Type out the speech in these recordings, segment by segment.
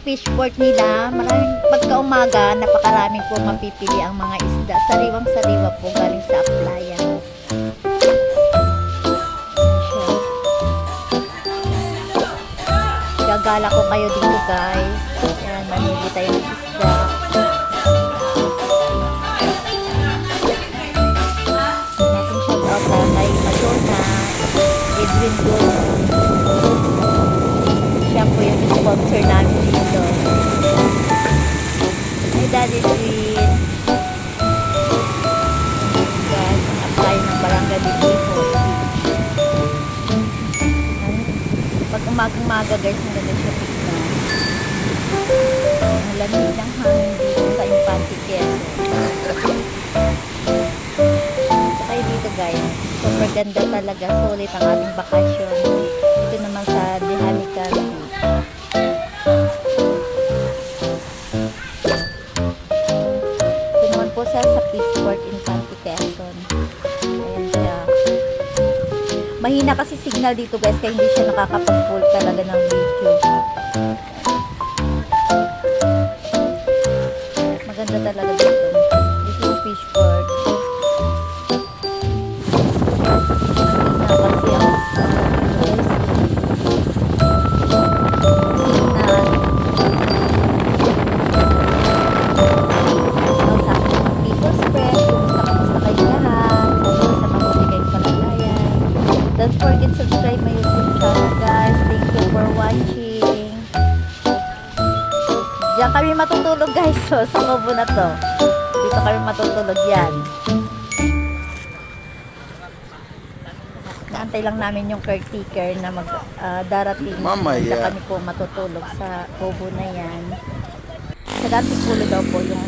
fish port nila. Maraming pagka-umaga, napakaraming po mapipili ang mga isda. Sariwang-sariwa po galing sa Aplayan. Gagala ko kayo dito guys. Ayan, mamili tayo ng isda. Natin shout out kay Madonna, Edwin Gold. Siya po yung sponsor namin dito. Hi Daddy Edwin. Guys, ang apply ng Barangay Bitiho. Pag umaga guys, ang ganda siya tignan. Ang lamig ng hangin dito sa Infante Quezon. Kaya dito guys, super ganda talaga. Sulit ang ating bakasyon. Dito naman sa Dihanican Beach. Ito naman po sa Peaceport Infante Quezon. Ayan siya. Mahina kasi signal dito guys, kaya hindi siya nakakapag-full talaga ng video. Maganda talaga dito. Dito yung fishport. Mahina kasi ang signal. Sa akin ng people spread. Kamusta kayo lahat? Sa mabuti kayong kalagayan. Don't forget to subscribe my YouTube channel guys. Thank you for watching. Diyan kami matutulog guys. So, sa kubo na to. Dito kami matutulog yan. Naantay lang namin yung caretaker na darating. Mamaya. Dito kami po matutulog sa kubo na yan. Sa dati pulo daw po yung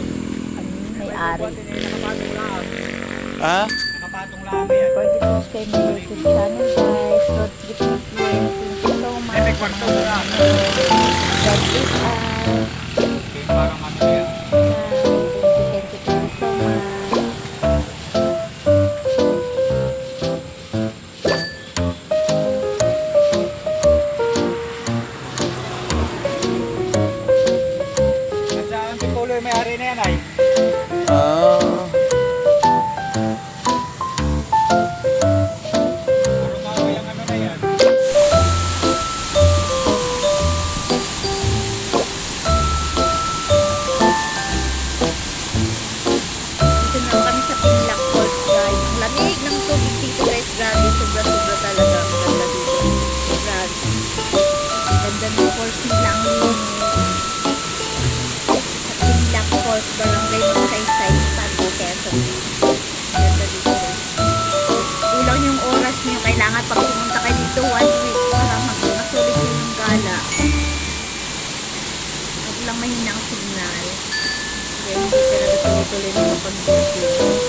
may-ari. Ha? Don't forget to subscribe my YouTube channel guys. Don't forget to thank you so much. God bless us. May-ari na yan ay. Ah. Puro yung ano na yan. Dito na kami sa Pinlac Falls guys. Ang lamig ng tubig dito guys. Grabe. Sobra-sobra talaga. Ang ganda dito. Grabe. Ang ganda ng falls nila. Ang linis. Sa Pinlac Falls, Barangay Magsaysay, Infante Quezon. Ang ganda dito guys. Kulang yung oras niyo. Kailangan pag pumunta kayo dito 1 week para masulit yun yung gala. Huwag lang mahina ang signal. Kaya hindi talaga tuloy-tuloy na pag-video.